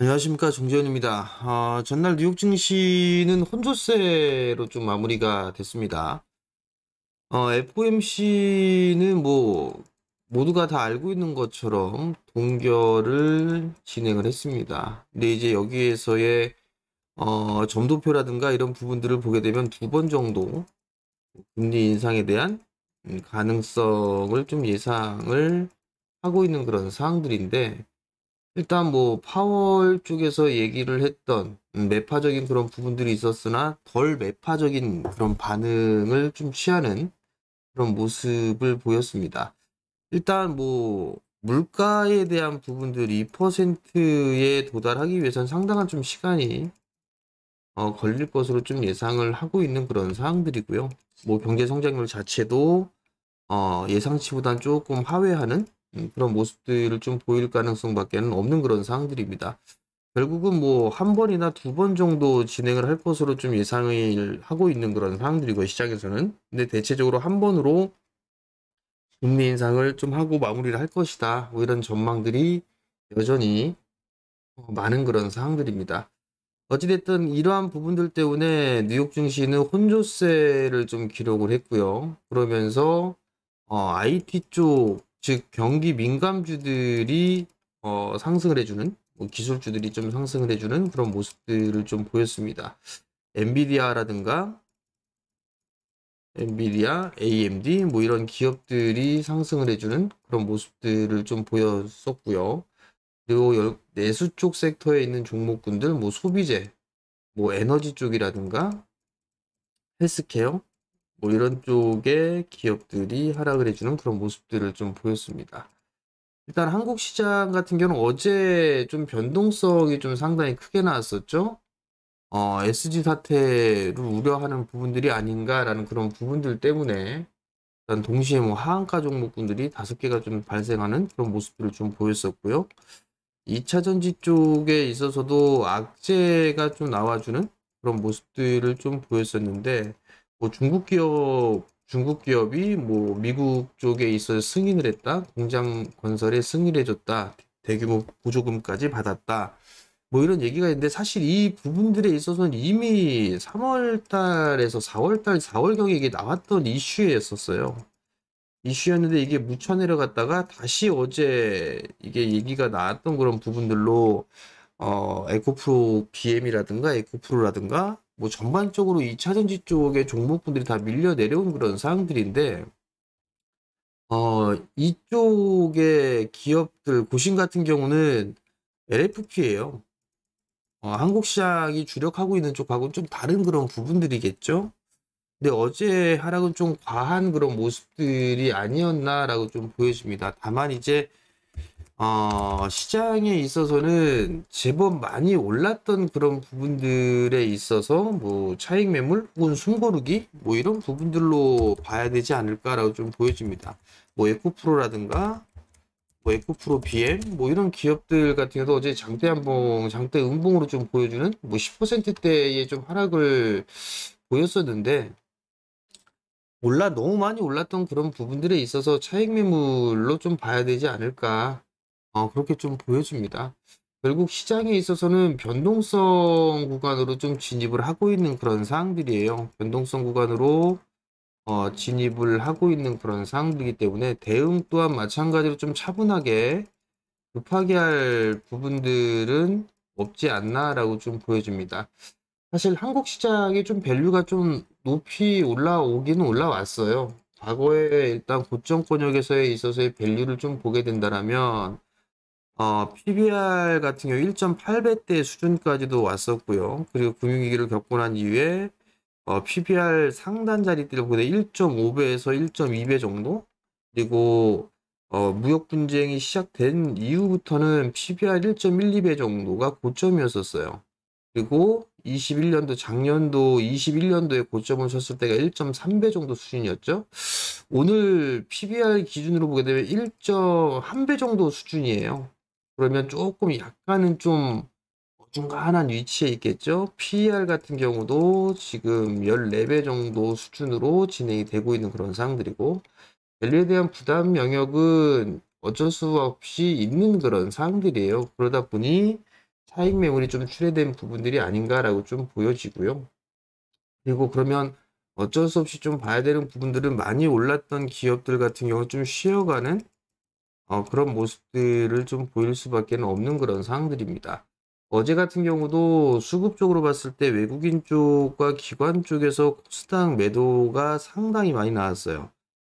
안녕하십니까, 정재현입니다. 전날 뉴욕 증시는 혼조세로 좀 마무리가 됐습니다. FOMC는 뭐 모두가 다 알고 있는 것처럼 동결을 진행을 했습니다. 근데 이제 여기에서의 점도표라든가 이런 부분들을 보게 되면 두 번 정도 금리 인상에 대한 가능성을 좀 예상을 하고 있는 그런 사항들인데, 일단 뭐 파월 쪽에서 얘기를 했던 매파적인 그런 부분들이 있었으나 덜 매파적인 그런 반응을 좀 취하는 그런 모습을 보였습니다. 일단 뭐 물가에 대한 부분들이 2%에 도달하기 위해선 상당한 좀 시간이 걸릴 것으로 좀 예상을 하고 있는 그런 사항들이고요. 뭐 경제 성장률 자체도 예상치보단 조금 하회하는 그런 모습들을 좀 보일 가능성밖에는 없는 그런 상황들입니다. 결국은 뭐 한 번이나 두 번 정도 진행을 할 것으로 좀 예상을 하고 있는 그런 상황들이고, 시장에서는. 근데 대체적으로 한 번으로 금리 인상을 좀 하고 마무리를 할 것이다, 뭐 이런 전망들이 여전히 많은 그런 상황들입니다. 어찌됐든 이러한 부분들 때문에 뉴욕 증시는 혼조세를 좀 기록을 했고요. 그러면서 IT 쪽, 즉 경기 민감주들이 상승을 해주는, 뭐 기술주들이 좀 상승을 해주는 그런 모습들을 좀 보였습니다. 엔비디아라든가 엔비디아, AMD 뭐 이런 기업들이 상승을 해주는 그런 모습들을 좀 보였었고요. 그리고 내수 쪽 섹터에 있는 종목군들, 뭐 소비재, 뭐 에너지 쪽이라든가 헬스케어, 뭐 이런 쪽의 기업들이 하락을 해주는 그런 모습들을 좀 보였습니다. 일단 한국 시장 같은 경우는 어제 좀 변동성이 좀 상당히 크게 나왔었죠. SG 사태를 우려하는 부분들이 아닌가라는 그런 부분들 때문에 일단 동시에 뭐 하한가 종목군들이 5개가 좀 발생하는 그런 모습들을 좀 보였었고요. 2차 전지 쪽에 있어서도 악재가 좀 나와주는 그런 모습들을 좀 보였었는데, 뭐 중국 기업이 뭐 미국 쪽에 있어서 승인을 했다, 공장 건설에 승인을 해줬다, 대규모 보조금까지 받았다, 뭐 이런 얘기가 있는데, 사실 이 부분들에 있어서는 이미 3월 달에서 4월 달, 4월경에 이게 나왔던 이슈였었어요. 이슈였는데 이게 묻혀 내려갔다가 다시 어제 이게 얘기가 나왔던 그런 부분들로 에코프로 BM이라든가 에코프로라든가 뭐 전반적으로 이 차전지 쪽의 종목분들이 다 밀려 내려온 그런 상황들인데, 이쪽의 기업들 고신 같은 경우는 LFP예요. 한국 시장이 주력하고 있는 쪽하고는 좀 다른 그런 부분들이겠죠. 근데 어제 하락은 좀 과한 그런 모습들이 아니었나라고 좀 보여집니다. 다만 이제 시장에 있어서는 제법 많이 올랐던 그런 부분들에 있어서 뭐 차익 매물 혹은 숨고르기 뭐 이런 부분들로 봐야 되지 않을까라고 좀 보여집니다. 뭐 에코프로라든가 뭐 에코프로 BM 뭐 이런 기업들 같은 경우도 어제 장대 음봉으로 좀 보여주는 뭐 10%대의 좀 하락을 보였었는데, 너무 많이 올랐던 그런 부분들에 있어서 차익 매물로 좀 봐야 되지 않을까. 그렇게 좀 보여집니다. 결국 시장에 있어서는 변동성 구간으로 좀 진입을 하고 있는 그런 사항들이에요. 변동성 구간으로 진입을 하고 있는 그런 사항들이기 때문에 대응 또한 마찬가지로 좀 차분하게 급하게 할 부분들은 없지 않나라고 좀 보여집니다. 사실 한국 시장이 좀 밸류가 좀 높이 올라오기는 올라왔어요. 과거에 일단 고점 권역에서에 있어서의 밸류를 좀 보게 된다라면, PBR 같은 경우 1.8배대 수준까지도 왔었고요. 그리고 금융위기를 겪고 난 이후에 PBR 상단 자리대를 보되 1.5배에서 1.2배 정도? 그리고 무역 분쟁이 시작된 이후부터는 PBR 1.12배 정도가 고점이었었어요. 그리고 21년도, 작년도 21년도에 고점을 쳤을 때가 1.3배 정도 수준이었죠. 오늘 PBR 기준으로 보게 되면 1.1배 정도 수준이에요. 그러면 조금 약간은 좀 어중간한 위치에 있겠죠. PER 같은 경우도 지금 14배 정도 수준으로 진행이 되고 있는 그런 상황들이고, 밸류에 대한 부담 영역은 어쩔 수 없이 있는 그런 상황들이에요. 그러다 보니 차익 매물이 좀 출회된 부분들이 아닌가라고 좀 보여지고요. 그리고 그러면 어쩔 수 없이 좀 봐야 되는 부분들은 많이 올랐던 기업들 같은 경우 좀 쉬어가는 그런 모습들을 좀 보일 수밖에 없는 그런 상황들입니다. 어제 같은 경우도 수급적으로 봤을 때 외국인 쪽과 기관 쪽에서 코스닥 매도가 상당히 많이 나왔어요.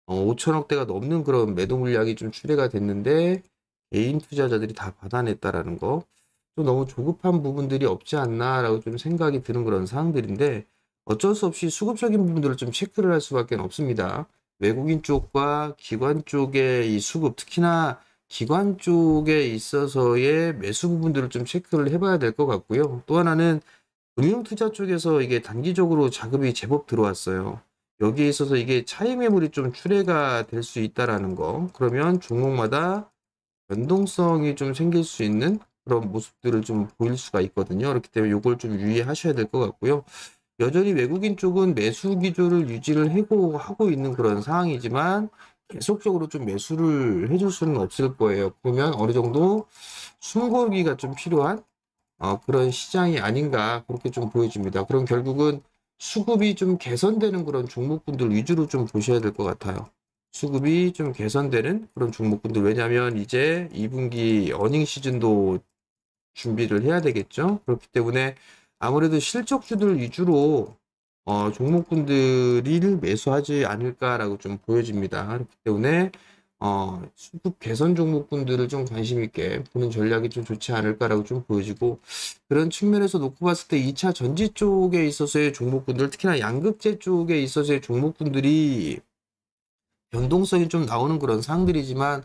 5천억대가 넘는 그런 매도 물량이 좀 출회가 됐는데 개인 투자자들이 다 받아냈다라는 거. 좀 너무 조급한 부분들이 없지 않나라고 좀 생각이 드는 그런 상황들인데 어쩔 수 없이 수급적인 부분들을 좀 체크를 할 수밖에 없습니다. 외국인 쪽과 기관 쪽의 이 수급, 특히나 기관 쪽에 있어서의 매수 부분들을 좀 체크를 해봐야 될 것 같고요. 또 하나는 금융투자 쪽에서 이게 단기적으로 자금이 제법 들어왔어요. 여기에 있어서 이게 차익 매물이 좀 출회가 될 수 있다라는 거. 그러면 종목마다 변동성이 좀 생길 수 있는 그런 모습들을 좀 보일 수가 있거든요. 그렇기 때문에 이걸 좀 유의하셔야 될 것 같고요. 여전히 외국인 쪽은 매수 기조를 유지를 하고 있는 그런 상황이지만 계속적으로 좀 매수를 해줄 수는 없을 거예요. 그러면 어느 정도 숨고르기가 좀 필요한 그런 시장이 아닌가 그렇게 좀 보여집니다. 그럼 결국은 수급이 좀 개선되는 그런 종목군들 위주로 좀 보셔야 될 것 같아요. 수급이 좀 개선되는 그런 종목군들. 왜냐하면 이제 2분기 어닝 시즌도 준비를 해야 되겠죠. 그렇기 때문에 아무래도 실적주들 위주로 종목군들이 매수하지 않을까라고 좀 보여집니다. 그렇기 때문에 수급 개선 종목군들을 좀 관심 있게 보는 전략이 좀 좋지 않을까라고 좀 보여지고 그런 측면에서 놓고 봤을 때 2차 전지 쪽에 있어서의 종목군들 특히나 양극재 쪽에 있어서의 종목군들이 변동성이 좀 나오는 그런 상황들이지만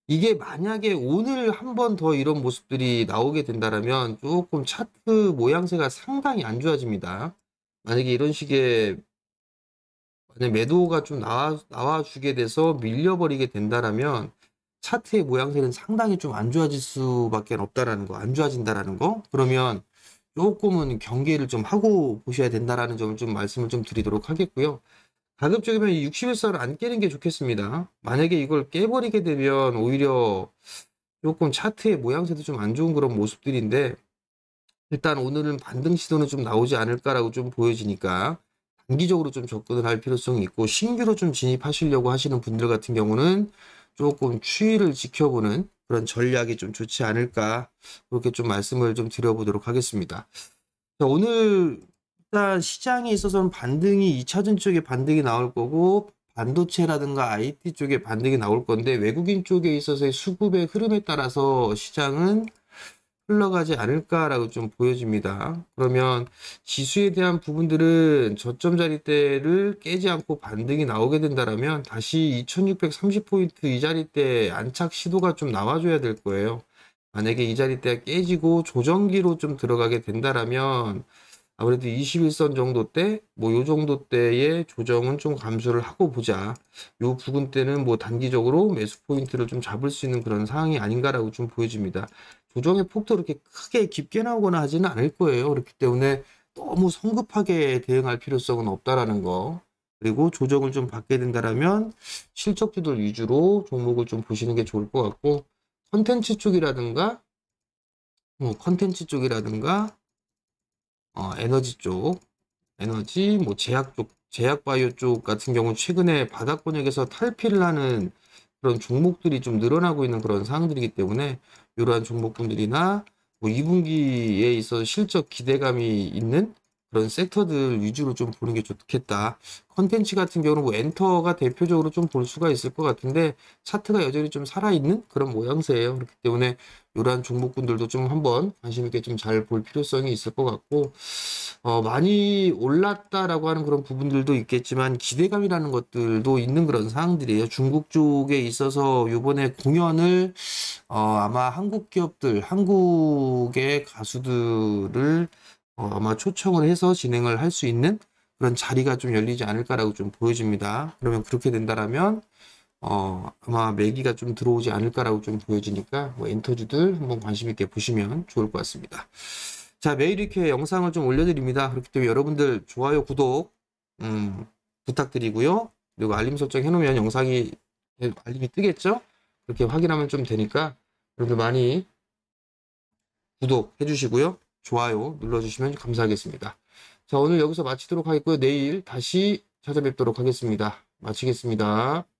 이게 만약에 오늘 한 번 더 이런 모습들이 나오게 된다라면 조금 차트 모양새가 상당히 안 좋아집니다. 만약에 이런 식의 만약 매도가 좀 나와주게 돼서 밀려버리게 된다라면 차트의 모양새는 상당히 좀 안 좋아질 수밖에 없다라는 거, 안 좋아진다라는 거. 그러면 조금은 경계를 좀 하고 보셔야 된다라는 점을 좀 말씀을 좀 드리도록 하겠고요. 가급적이면 이 60일선을 안 깨는 게 좋겠습니다. 만약에 이걸 깨버리게 되면 오히려 조금 차트의 모양새도 좀 안 좋은 그런 모습들인데 일단 오늘은 반등 시도는 좀 나오지 않을까라고 좀 보여지니까 단기적으로 좀 접근을 할 필요성이 있고 신규로 좀 진입하시려고 하시는 분들 같은 경우는 조금 추이를 지켜보는 그런 전략이 좀 좋지 않을까 그렇게 좀 말씀을 좀 드려보도록 하겠습니다. 자, 오늘 일단 시장에 있어서는 반등이 2차전 쪽에 반등이 나올 거고 반도체라든가 IT 쪽에 반등이 나올 건데 외국인 쪽에 있어서의 수급의 흐름에 따라서 시장은 흘러가지 않을까라고 좀 보여집니다. 그러면 지수에 대한 부분들은 저점 자리대를 깨지 않고 반등이 나오게 된다면 다시 2630포인트 이 자리대 안착 시도가 좀 나와줘야 될 거예요. 만약에 이 자리대가 깨지고 조정기로 좀 들어가게 된다면 아무래도 21선 정도 때, 뭐 요 정도 때의 조정은 좀 감수를 하고 보자. 요 부분 때는 뭐 단기적으로 매수 포인트를 좀 잡을 수 있는 그런 상황이 아닌가라고 좀 보여집니다. 조정의 폭도 그렇게 크게 깊게 나오거나 하지는 않을 거예요. 그렇기 때문에 너무 성급하게 대응할 필요성은 없다라는 거. 그리고 조정을 좀 받게 된다라면 실적주들 위주로 종목을 좀 보시는 게 좋을 것 같고, 컨텐츠 쪽이라든가, 에너지 쪽, 에너지, 뭐 제약 쪽, 제약 바이오 쪽 같은 경우 최근에 바닥권역에서 탈피를 하는 그런 종목들이 좀 늘어나고 있는 그런 상황들이기 때문에 이러한 종목군들이나 뭐 2분기에 있어서 실적 기대감이 있는 그런 섹터들 위주로 좀 보는 게 좋겠다. 컨텐츠 같은 경우는 뭐 엔터가 대표적으로 좀 볼 수가 있을 것 같은데 차트가 여전히 좀 살아있는 그런 모양새예요. 그렇기 때문에 이러한 종목군들도 좀 한번 관심 있게 좀 잘 볼 필요성이 있을 것 같고 많이 올랐다라고 하는 그런 부분들도 있겠지만 기대감이라는 것들도 있는 그런 상황들이에요. 중국 쪽에 있어서 이번에 공연을 아마 한국 기업들, 한국의 가수들을 아마 초청을 해서 진행을 할 수 있는 그런 자리가 좀 열리지 않을까라고 좀 보여집니다. 그러면 그렇게 된다라면 아마 매기가 좀 들어오지 않을까라고 좀 보여지니까 뭐 엔터주들 한번 관심 있게 보시면 좋을 것 같습니다. 자, 매일 이렇게 영상을 좀 올려드립니다. 그렇기 때문에 여러분들 좋아요, 구독 부탁드리고요. 그리고 알림 설정 해놓으면 영상이 알림이 뜨겠죠? 그렇게 확인하면 좀 되니까 여러분들 많이 구독해 주시고요. 좋아요 눌러주시면 감사하겠습니다. 자, 오늘 여기서 마치도록 하겠고요. 내일 다시 찾아뵙도록 하겠습니다. 마치겠습니다.